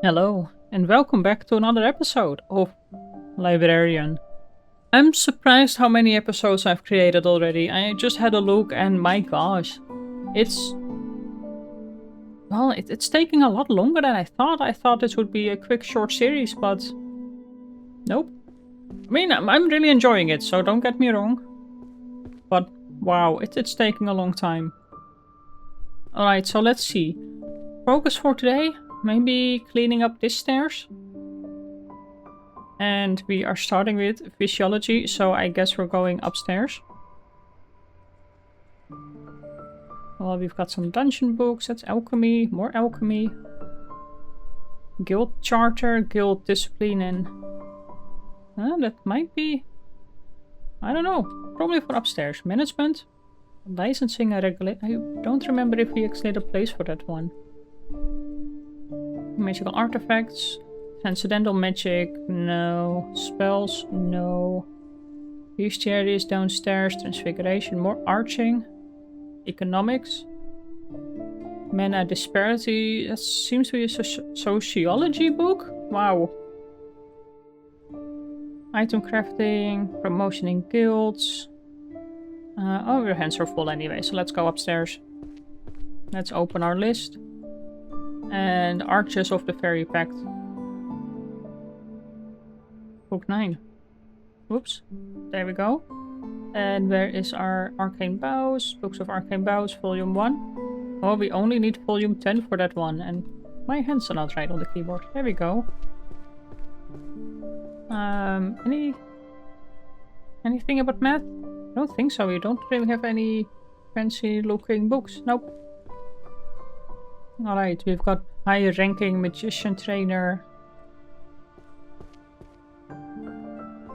Hello, and welcome back to another episode of Librarian. I'm surprised how many episodes I've created already. I just had a look and my gosh, it's... it's taking a lot longer than I thought. I thought this would be a quick short series, but... Nope. I mean, I'm really enjoying it, so don't get me wrong. But wow, it's taking a long time. Alright, so let's see. Focus for today? Maybe cleaning up this stairs? And we are starting with physiology, so I guess we're going upstairs. Well, we've got some dungeon books, that's alchemy, more alchemy. Guild charter, guild discipline, and... that might be... I don't know, probably for upstairs. Management, licensing and regulate... I don't remember if we actually had a place for that one. Magical artifacts. Transcendental magic, no. Spells, no. Bestiaries downstairs, transfiguration, more arching. Economics. Mana disparity, that seems to be a sociology book? Wow. Item crafting, promotion in guilds. Oh, your hands are full anyway, so let's go upstairs. Let's open our list. And Arches of the Fairy Pact. Book 9. Whoops. There we go. And where is our Arcane Bows? Books of Arcane Bows, Volume 1. Oh, we only need Volume 10 for that one. And my hands are not right on the keyboard. There we go. Anything about math? I don't think so. We don't really have any fancy looking books. Nope. Alright, we've got higher ranking magician trainer.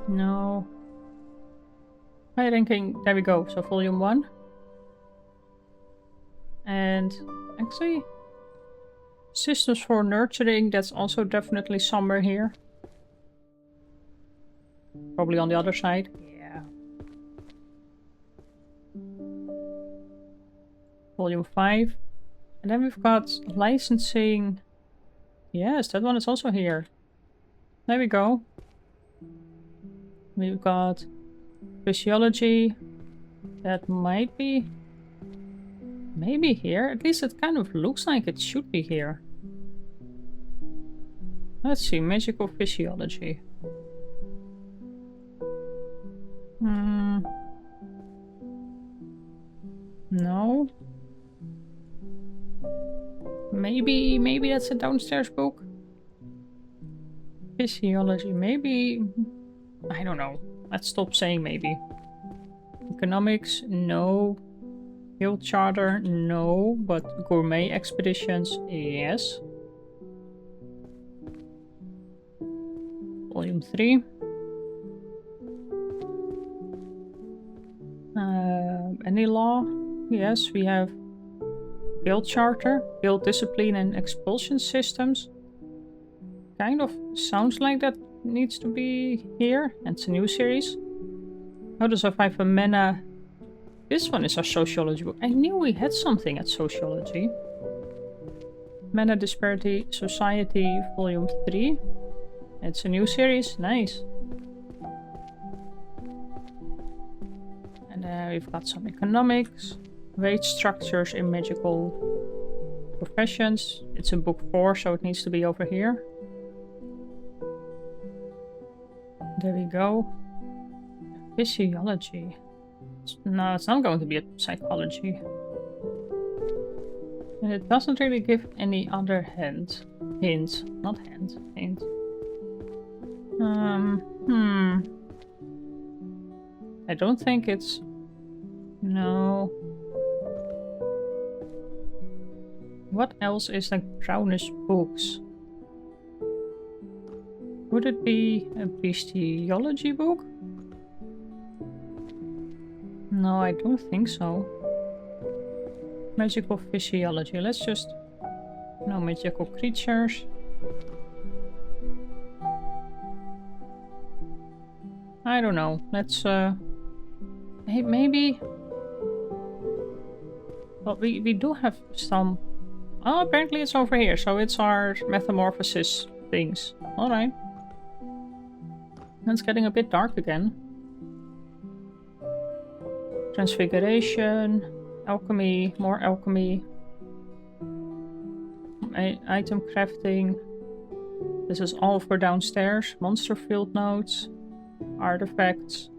No. High ranking, there we go. So volume 1. And actually, systems for nurturing, that's also definitely somewhere here. Probably on the other side. Yeah. Volume 5. And then we've got licensing. Yes, that one is also here. There we go. We've got physiology. That might be... maybe here. At least it kind of looks like it should be here. Let's see. Magical physiology. No. Maybe that's a downstairs book. Physiology, maybe... I don't know. Let's stop saying maybe. Economics, no. Guild charter, no. But gourmet expeditions, yes. Volume 3. Any law? Yes, we have guild charter, guild discipline and expulsion systems. Kind of sounds like that needs to be here. And it's a new series. How to survive a mana. This one is a sociology book. I knew we had something at sociology. Mana Disparity Society Volume 3. It's a new series. Nice. And we've got some economics. Wage structures in magical professions. It's in book 4, so it needs to be over here. There we go. Physiology. No, it's not going to be a psychology. And it doesn't really give any other hint. Not hint. Hint. I don't think it's... No. What else is like brownish books? Would it be a bestiology book? No, I don't think so. Magical physiology. Let's just... No, magical creatures. I don't know. Let's maybe... Well, we do have some Oh, apparently it's over here. So it's our metamorphosis things. Alright. It's getting a bit dark again. Transfiguration. Alchemy. More alchemy. Item crafting. This is all for downstairs. Monster field notes. Artifacts.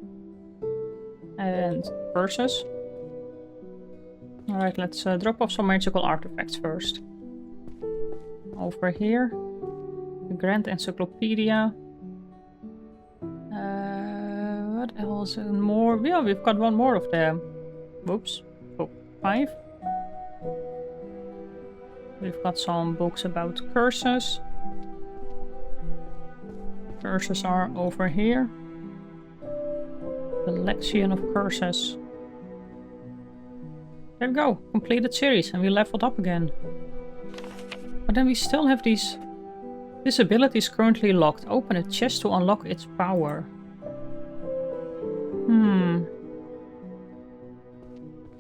And curses. Alright, let's drop off some magical artifacts first. Over here. The Grand Encyclopedia. What else? More? Yeah, we've got one more of them. Whoops. Book 5. We've got some books about curses. Curses are over here. The Lexion of Curses. There we go. Completed series and we leveled up again. But then we still have these... This ability is currently locked. Open a chest to unlock its power.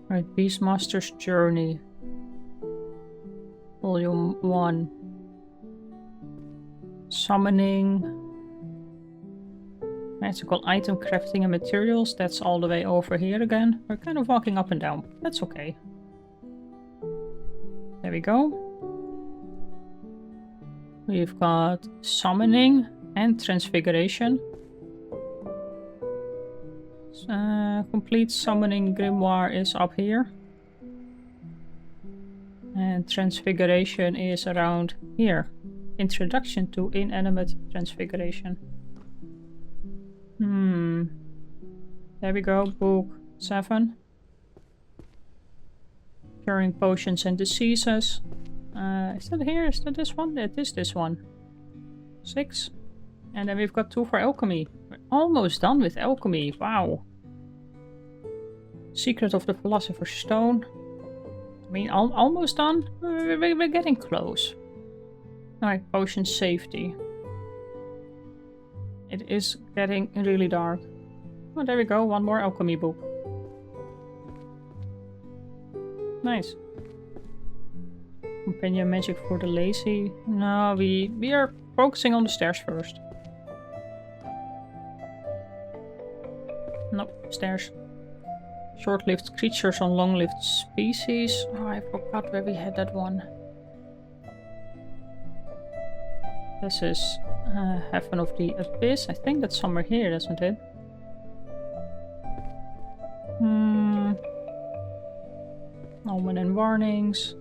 Right, Beastmaster's Journey. Volume 1. Summoning. Magical item crafting and materials. That's all the way over here again. We're kind of walking up and down. That's okay. There we go. We've got summoning and transfiguration. Complete summoning grimoire is up here. And transfiguration is around here. Introduction to inanimate transfiguration. There we go, book 7. Curing potions and diseases. Is that here? Is that this one? It is this one. 6. And then we've got 2 for alchemy. We're almost done with alchemy. Wow. Secret of the Philosopher's Stone. I mean, almost done? We're getting close. Alright, potion safety. It is getting really dark. Oh, there we go. One more alchemy book. Nice. Companion magic for the lazy. No, we are focusing on the stairs first. Nope, stairs. Short-lived creatures on long-lived species. Oh, I forgot where we had that one. This is Heaven of the Abyss. I think that's somewhere here, isn't it? Omen and warnings.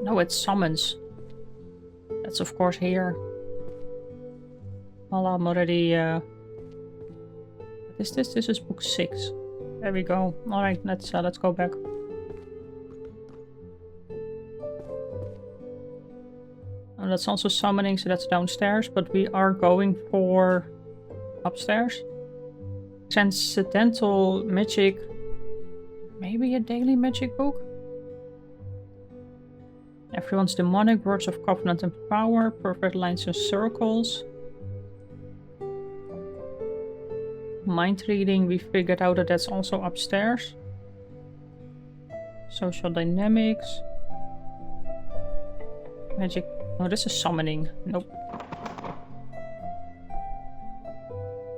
No, it's summons. That's of course here. Well, I'm already... What is this? This is book 6. There we go. Alright, let's go back. Oh, that's also summoning, so that's downstairs, but we are going for upstairs. Transcendental magic. Maybe a daily magic book? Everyone's demonic, words of covenant and power, perfect lines and circles. Mind reading, we figured out that that's also upstairs. Social dynamics. Magic. Oh, this is summoning. Nope.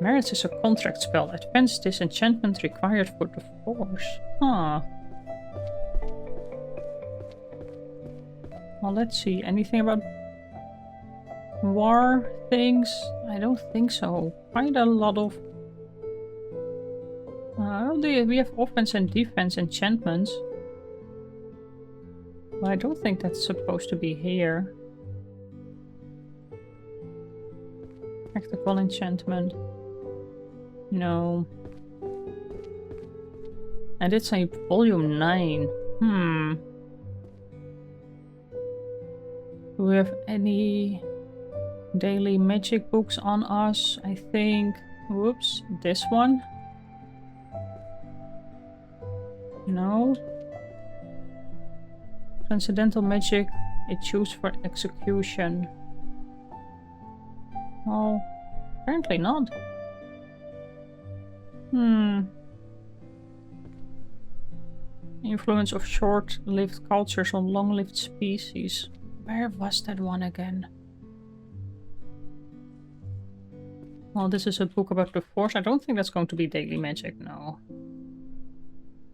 Marriage is a contract spell. Advanced disenchantment required for the force. Huh. Well, let's see. Anything about war things? I don't think so. Quite a lot of... we have offense and defense enchantments. But I don't think that's supposed to be here. Practical enchantment. No. And it's a volume 9. Do we have any daily magic books on us? I think... Whoops. This one? No. Transcendental magic. It choose for execution. Oh, apparently not. Influence of short-lived cultures on long-lived species. Where was that one again? Well, this is a book about the Force. I don't think that's going to be daily magic, no.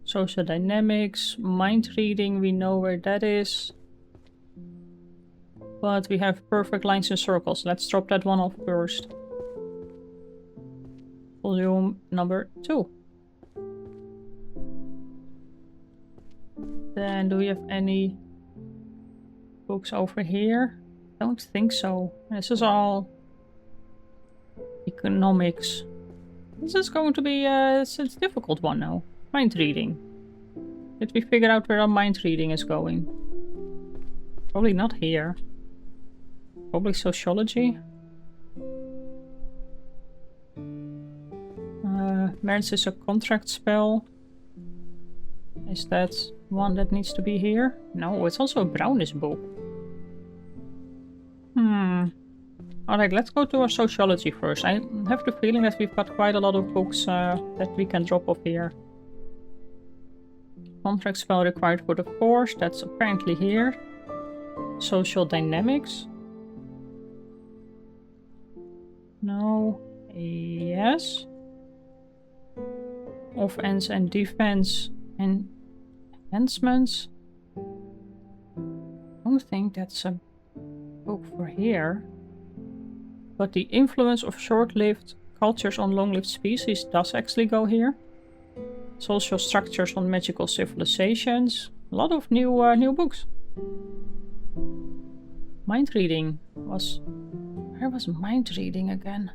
Social dynamics, mind reading, we know where that is. But we have perfect lines and circles. Let's drop that one off first. Volume number 2. Then do we have any books over here? Don't think so. This is all economics. This is going to be it's a difficult one now. Mind reading. Did we figure out where our mind reading is going? Probably not here. Probably sociology. Marriage is a contract spell. Is that one that needs to be here? No, it's also a brownish book. Alright, let's go to our sociology first. I have the feeling that we've got quite a lot of books that we can drop off here. Contract spell required for the Force. That's apparently here. Social dynamics. No. Yes. Offense and defense and enhancements. I don't think that's a book for here. But the influence of short-lived cultures on long-lived species does actually go here. Social structures on magical civilizations. A lot of new books. Mind reading was... Where was mind reading again?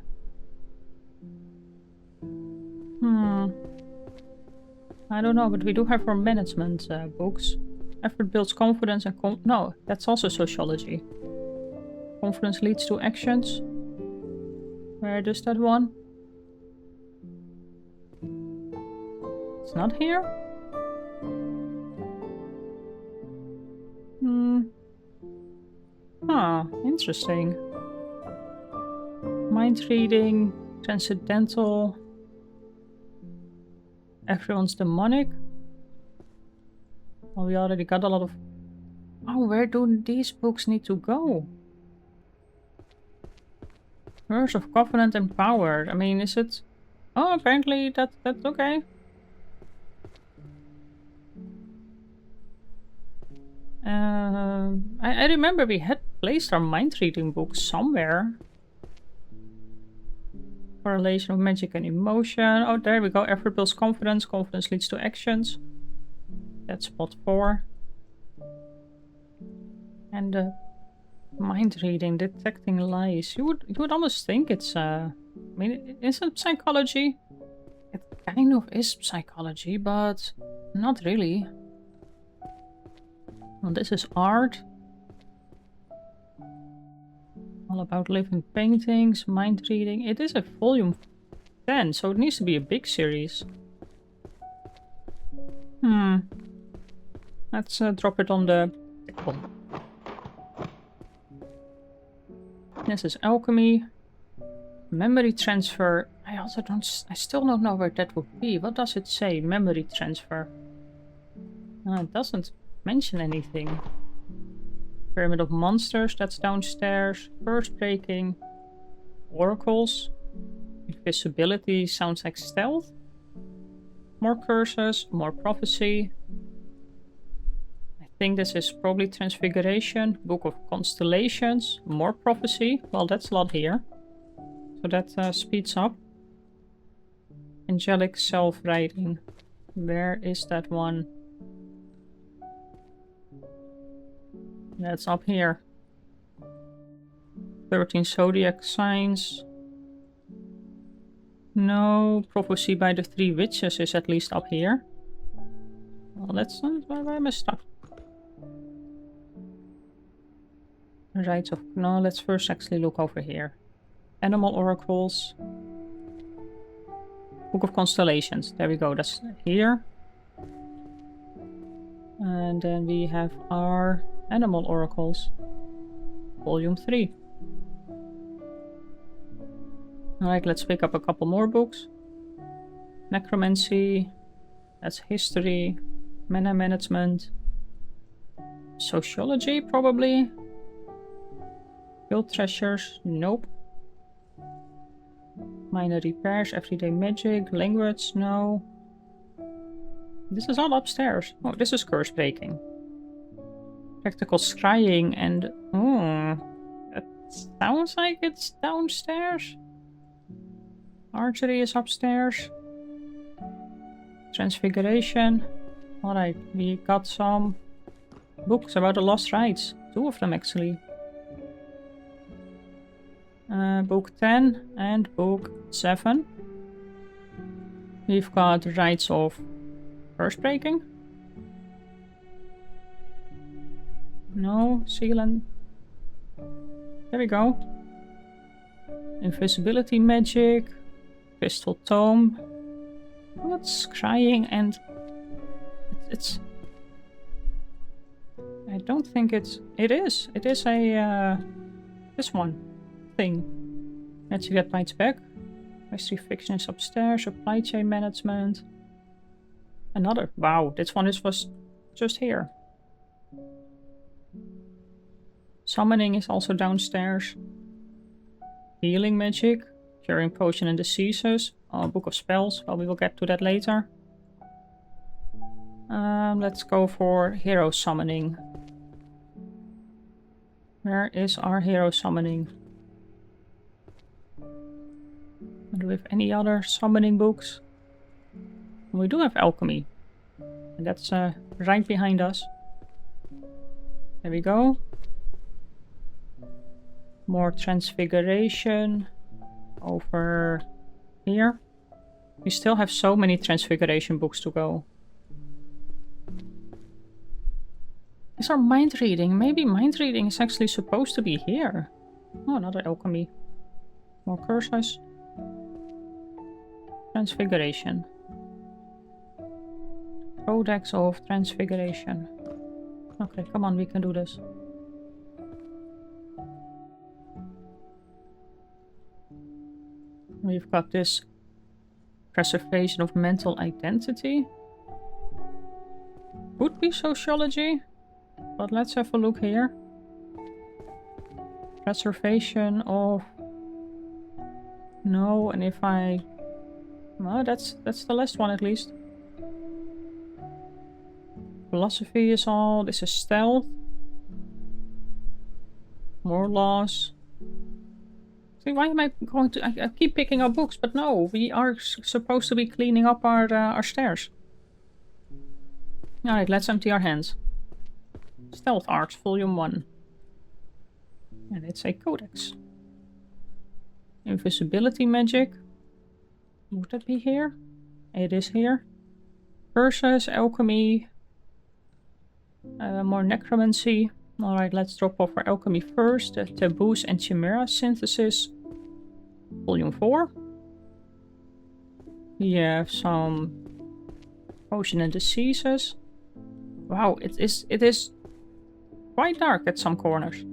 I don't know, but we do have our management books. Effort builds confidence and no, that's also sociology. Confidence leads to actions. Where does that one? It's not here? Interesting. Mind reading, transcendental. Everyone's demonic. Well, we already got a lot of... Oh, where do these books need to go? Verse of Covenant and Power. I mean, is it... Oh, apparently that's okay. I remember we had placed our mind reading books somewhere. Correlation of magic and emotion. Oh, there we go. Effort builds confidence. Confidence leads to actions. That's spot 4. And mind reading, detecting lies. You would almost think it's I mean, isn't psychology? It kind of is psychology, but not really. Well, this is art. All about living paintings, mind reading. It is a volume 10, so it needs to be a big series. Let's drop it on the... This is alchemy. Memory transfer. I still don't know where that would be. What does it say? Memory transfer. It doesn't mention anything. Pyramid of Monsters, that's downstairs. Curse breaking. Oracles. Invisibility sounds like stealth. More curses, more prophecy. I think this is probably Transfiguration. Book of Constellations. More prophecy. Well, that's a lot here. So that speeds up. Angelic self-writing. Where is that one? That's up here. 13 zodiac signs. No, prophecy by the 3 witches is at least up here. Well, that's not where am I stuck. Rites of... No, let's first actually look over here. Animal oracles. Book of Constellations. There we go. That's here. And then we have our animal oracles. Volume 3. Alright, let's pick up a couple more books. Necromancy. That's history. Mana management. Sociology, probably. Guild treasures, nope. Minor repairs, everyday magic, language, no. This is all upstairs. Oh, this is curse breaking. Practical scrying and... Oh, that sounds like it's downstairs. Archery is upstairs. Transfiguration. Alright, we got some books about the lost rites. 2 of them actually. Book 10 and book 7. We've got rites of curse breaking. No, sealant. There we go. Invisibility magic. Crystal tome. What's crying and... It's... I don't think it's... It is. It is a... this one. Thing. Let's get bites back. Mystery fiction is upstairs. Supply chain management. Another. Wow, this one was just here. Summoning is also downstairs. Healing magic. Curing potion and diseases. Book of spells. Well, we will get to that later. Let's go for hero summoning. Where is our hero summoning? Do we have any other summoning books? We do have alchemy. And that's right behind us. There we go. More transfiguration. Over here. We still have so many transfiguration books to go. Is our mind reading? Maybe mind reading is actually supposed to be here. Oh, another alchemy. More curses. Transfiguration. Codex of Transfiguration. Okay, come on, we can do this. We've got this preservation of mental identity. Could be sociology, but let's have a look here. Preservation of... No, and if I... Well, that's the last one at least. Philosophy is all... This is stealth. More laws. See, why am I going to... I keep picking up books, but no, we are supposed to be cleaning up our stairs. Alright, let's empty our hands. Stealth Arts, Volume 1. And it's a codex. Invisibility magic. Would that be here? It is here. Curses, alchemy. More necromancy. Alright, let's drop off our alchemy first. Taboos and Chimera Synthesis. Volume 4. We have some potion and diseases. Wow, it is quite dark at some corners.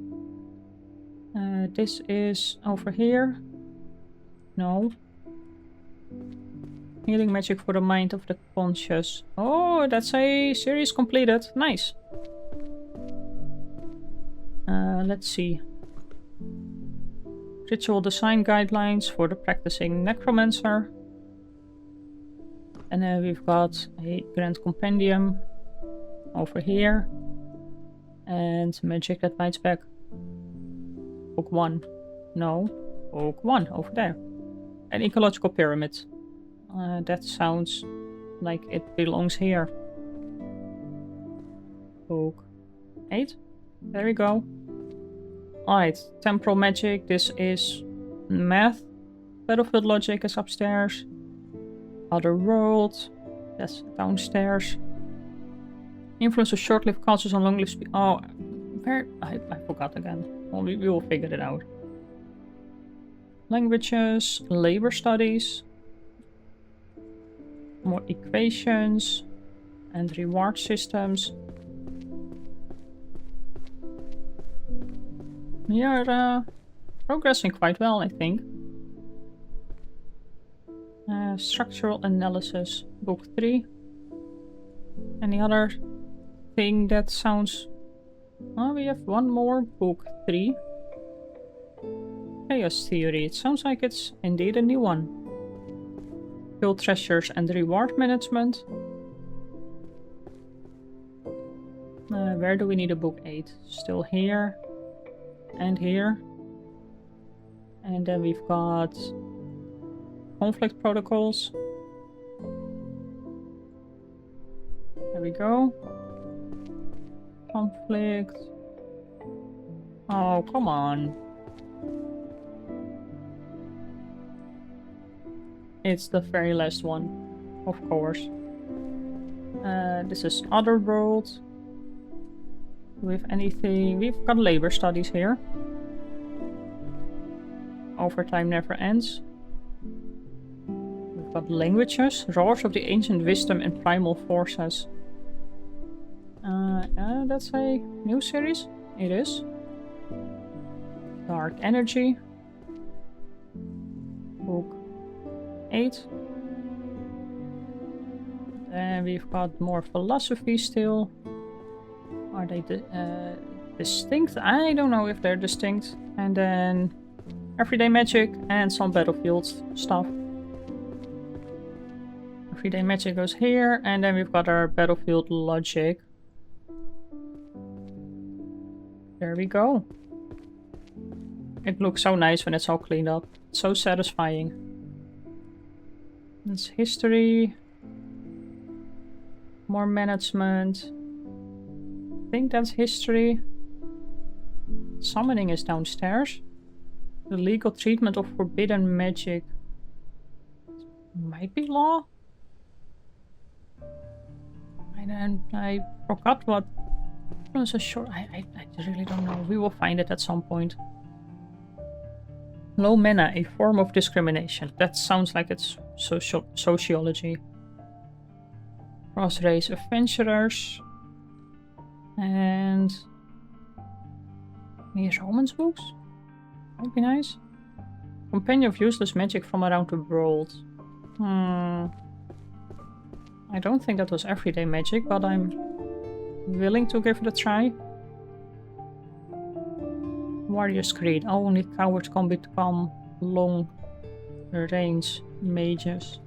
This is over here. No. Healing magic for the mind of the conscious. Oh, that's a series completed. Nice. Let's see. Ritual design guidelines for the practicing necromancer. And then we've got a grand compendium over here. And magic that bites back. Book 1. No. Book 1 over there. An ecological pyramid. That sounds like it belongs here. Book 8. There we go. Alright, temporal magic. This is math. Battlefield logic is upstairs. Other world. That's downstairs. Influence of short-lived cultures on long-lived species. Oh, where? I forgot again. Well, we will figure it out. Languages. Labor studies. More equations. And reward systems. We are progressing quite well, I think. Structural analysis, book 3. Any other thing that sounds... Oh, we have one more. Book 3. Chaos Theory. It sounds like it's indeed a new one. Kill treasures and reward management. Where do we need a book 8? Still here. And here. And then we've got conflict protocols. There we go. Conflict. Oh, come on. It's the very last one, of course. This is Otherworld. Do we have anything? We've got labor studies here. Overtime never ends. We've got languages. Roars of the ancient wisdom and primal forces. That's a new series. It is. Dark Energy. Book 8. Then we've got more philosophy still. Are they distinct? I don't know if they're distinct. And then everyday magic and some battlefield stuff. Everyday magic goes here, and then we've got our battlefield logic. There we go. It looks so nice when it's all cleaned up. It's so satisfying. It's history. More management. I think that's history. Summoning is downstairs. The legal treatment of forbidden magic. Might be law? I forgot what was a short... I really don't know. We will find it at some point. Low mana, a form of discrimination. That sounds like it's sociology. Cross-race adventurers. And... Any romance books? Might be nice. Companion of useless magic from around the world. I don't think that was everyday magic, but I'm willing to give it a try. Warrior's Creed. Only cowards can become long-range mages.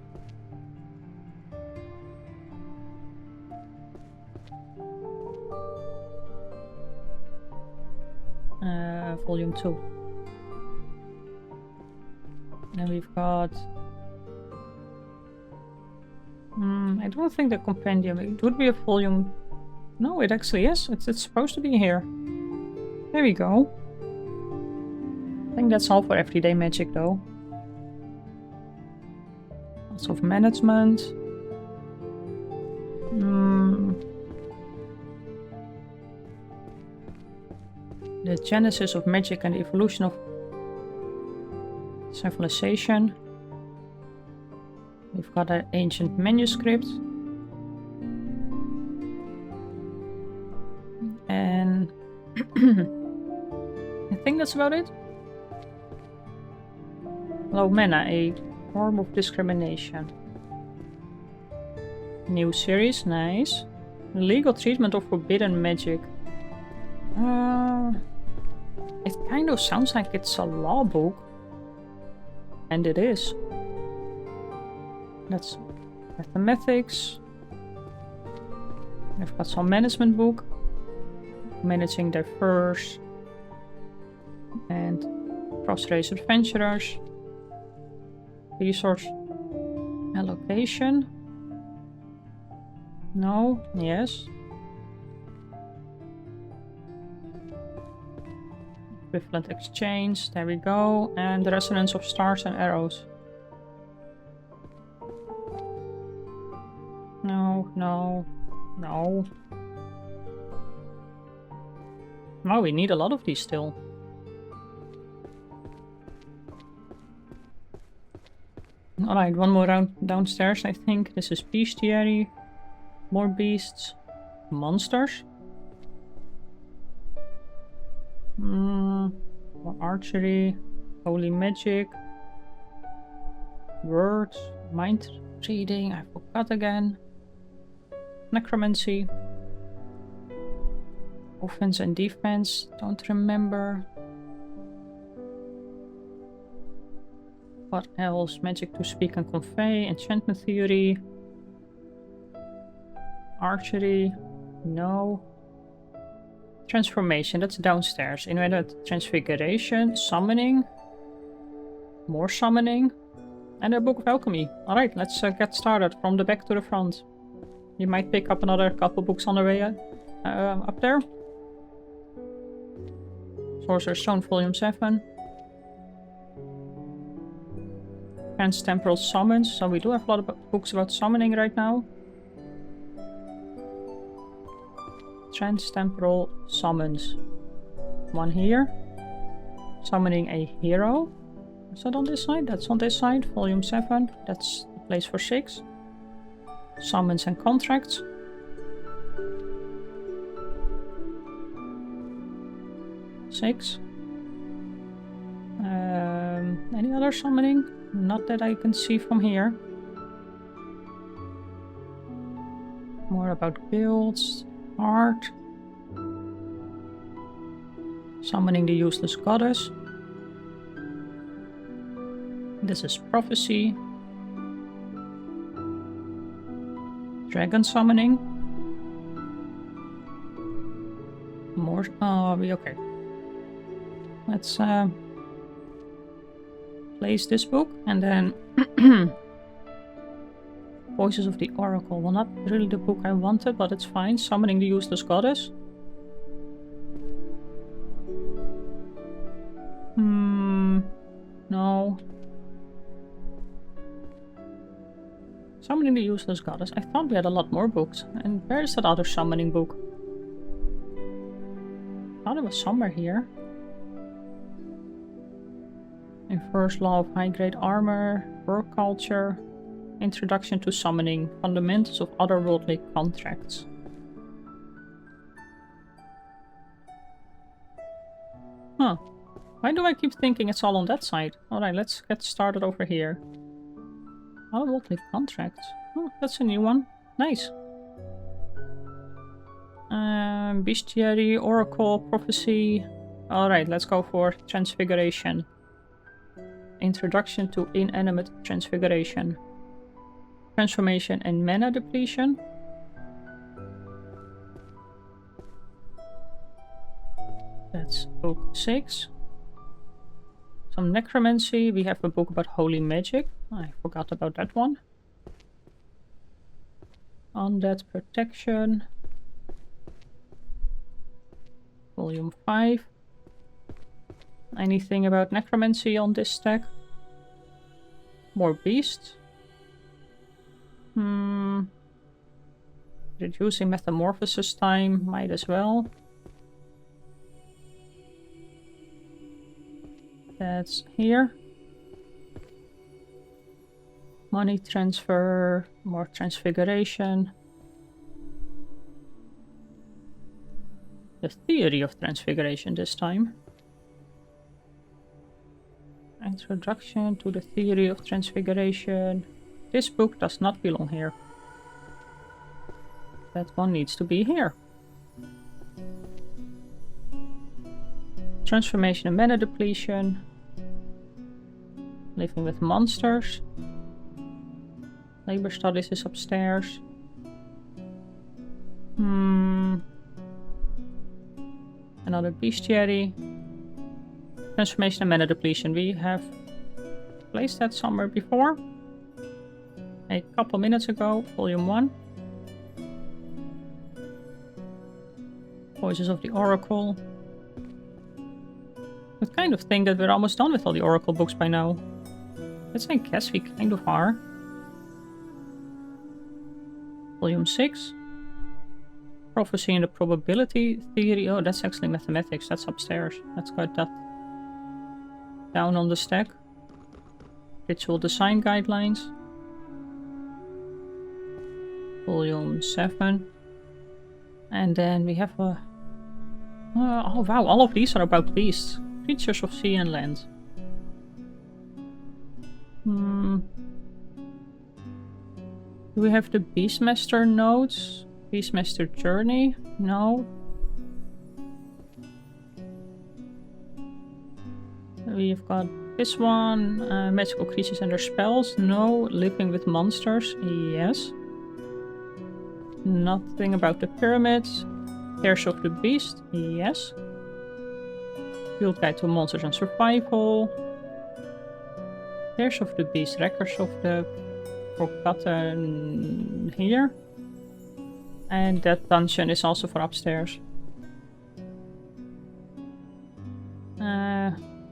Volume 2. And we've got... I don't think the compendium... It would be a volume... No, it actually is. It's supposed to be here. There we go. I think that's all for everyday magic, though. Lots of management. The genesis of magic and the evolution of civilization. We've got an ancient manuscript. And I think that's about it. Low mana, a form of discrimination. New series, nice. Legal treatment of forbidden magic. It kind of sounds like it's a law book. And it is. That's mathematics. I've got some management book. Managing diverse and cross-race adventurers. Resource allocation. No, yes. Equivalent exchange, there we go. And the resonance of stars and arrows. No, no, no. Oh, we need a lot of these still. Alright, one more round downstairs, I think. This is bestiary. More beasts. Monsters. More archery. Holy magic. Words. Mind reading. I forgot again. Necromancy. Offense and defense. Don't remember. What else? Magic to speak and convey. Enchantment theory. Archery. No. Transformation. That's downstairs. Invented transfiguration. Summoning. More summoning. And a book of alchemy. Alright, let's get started from the back to the front. You might pick up another couple books on the way up there. Sorcerer's Stone, Volume 7. Trans-temporal summons. So we do have a lot of books about summoning right now. Trans-temporal summons. One here. Summoning a hero. Is that on this side? That's on this side. Volume 7. That's the place for 6. Summons and contracts. Six. Any other summoning? Not that I can see from here. More about guilds. Art. Summoning the useless goddess. This is prophecy. Dragon summoning. More. Okay. Let's place this book and then Voices of the Oracle. Well, not really the book I wanted, but it's fine. Summoning the Useless Goddess. No. Summoning the Useless Goddess. I thought we had a lot more books. And where is that other summoning book? I thought it was somewhere here. In First Law of High-Grade Armor, Work Culture, Introduction to Summoning, Fundamentals of Otherworldly Contracts. Huh. Why do I keep thinking it's all on that side? Alright, let's get started over here. Otherworldly Contracts. Oh, that's a new one. Nice. Bestiary, Oracle, Prophecy. Alright, let's go for Transfiguration. Introduction to Inanimate Transfiguration. Transformation and Mana Depletion. That's book 6. Some Necromancy. We have a book about Holy Magic. I forgot about that one. Undead Protection. Volume 5. Anything about Necromancy on this stack? More beasts. Reducing metamorphosis time, might as well. That's here. Money transfer, more transfiguration. The theory of transfiguration this time. Introduction to the theory of transfiguration. This book does not belong here. That one needs to be here. Transformation and Mana Depletion. Living with Monsters. Labor Studies is upstairs. Another Bestiary. Transformation and Mana Depletion. We have placed that somewhere before. A couple minutes ago. Volume 1. Voices of the Oracle. I kind of think that we're almost done with all the Oracle books by now. Let's I guess we kind of are. Volume 6. Prophecy and the Probability Theory. Oh, that's actually mathematics. That's upstairs. Let's get that down on the stack. Ritual Design Guidelines. Volume 7. And then we have a... oh wow, all of these are about beasts. Creatures of sea and land. Do we have the Beastmaster notes? Beastmaster Journey? No. We've got this one. Magical creatures and their spells? No. Living with monsters? Yes. Nothing about the pyramids. Tears of the Beast? Yes. Field Guide to Monsters and Survival. Tears of the Beast. Records of the Forgotten here. And that dungeon is also for upstairs.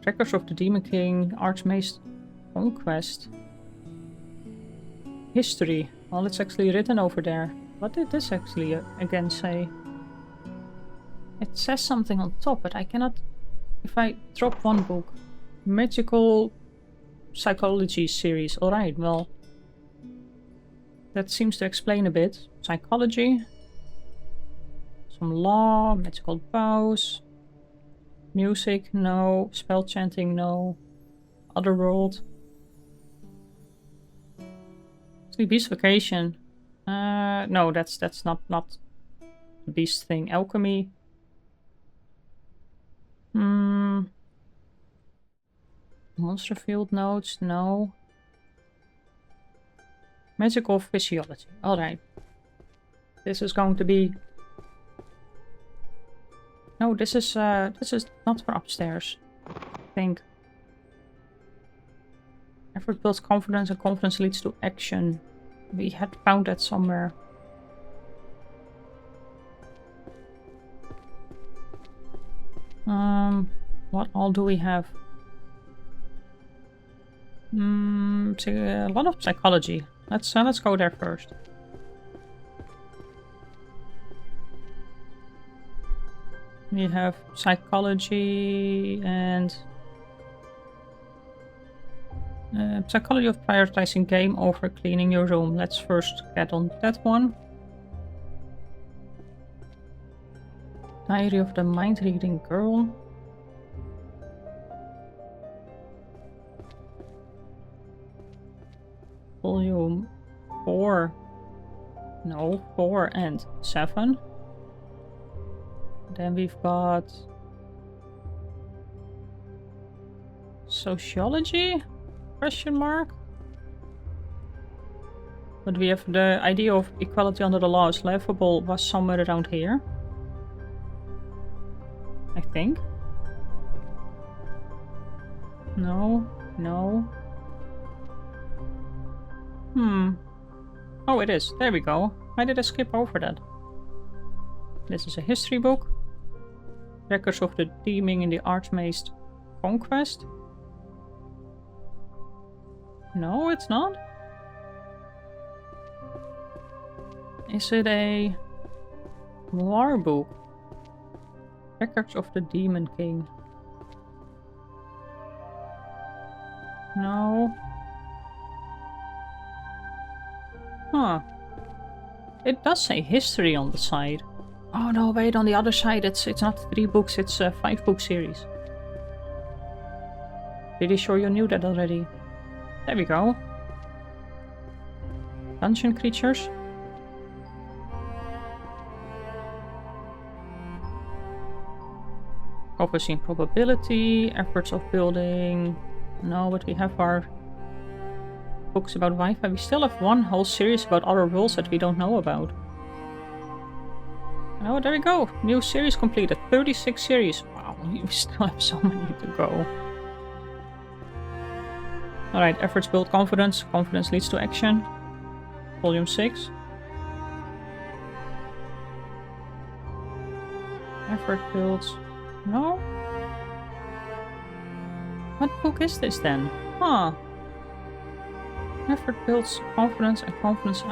Records of the Demon King, Archmage's Conquest. History. Well, it's actually written over there. What did this actually again say? It says something on top, but I cannot... If I drop one book. Magical Psychology series. Alright, well... That seems to explain a bit. Psychology. Some law, magical vows. Music, no. Spell chanting, no. Otherworld. Beast Vacation. No, that's not the beast thing. Alchemy. Monster field notes, no. Magical physiology. Alright. This is going to be... No, this is not for upstairs. I think. Effort builds confidence and confidence leads to action. We had found that somewhere. What all do we have? A lot of psychology. Let's go there first. We have psychology and psychology of prioritizing game over cleaning your room. Let's first get on that one. Diary of the Mind-Reading Girl. Volume 4. No, 4 and 7. Then we've got sociology? Question mark? But we have the idea of equality under the law is laughable was somewhere around here. I think. No, no. Oh, it is. There we go. Why did I skip over that? This is a history book. Records of the Demon in the Archmage's Conquest. No, it's not. Is it a war book? Records of the Demon King. No. Huh. It does say history on the side. Oh no, wait, on the other side it's not 3 books, it's a 5-book series. Pretty sure you knew that already. There we go. Dungeon creatures. Prophecy and probability, efforts of building. No, but we have our books about Wi-Fi. We still have one whole series about other worlds that we don't know about. Oh, there we go. New series completed. 36 series. Wow, we still have so many to go. Alright, efforts build confidence. Confidence leads to action. Volume 6. Effort builds... No? What book is this then? Huh. Effort builds confidence and confidence...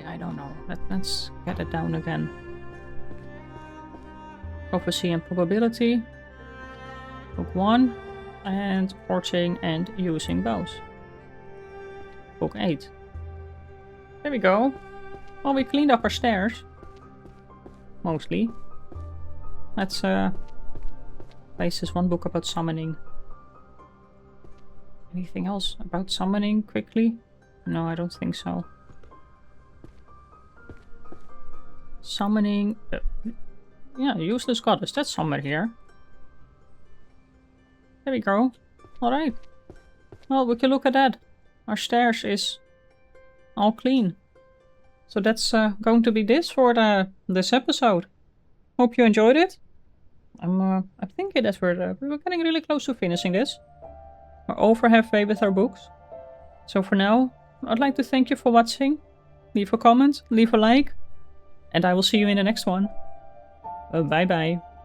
I don't know. Let's get it down again. Prophecy and probability. Book 1. And forging and using bows. Book 8. There we go. Well, we cleaned up our stairs. Mostly. Let's place this one book about summoning. Anything else about summoning quickly? No, I don't think so. Summoning... yeah, useless goddess. That's somewhere here. There we go. Alright. Well, we can look at that. Our stairs is all clean. So that's going to be this for this episode. Hope you enjoyed it. I'm thinking that we're getting really close to finishing this. We're over halfway with our books. So for now, I'd like to thank you for watching. Leave a comment, leave a like, and I will see you in the next one. Bye bye.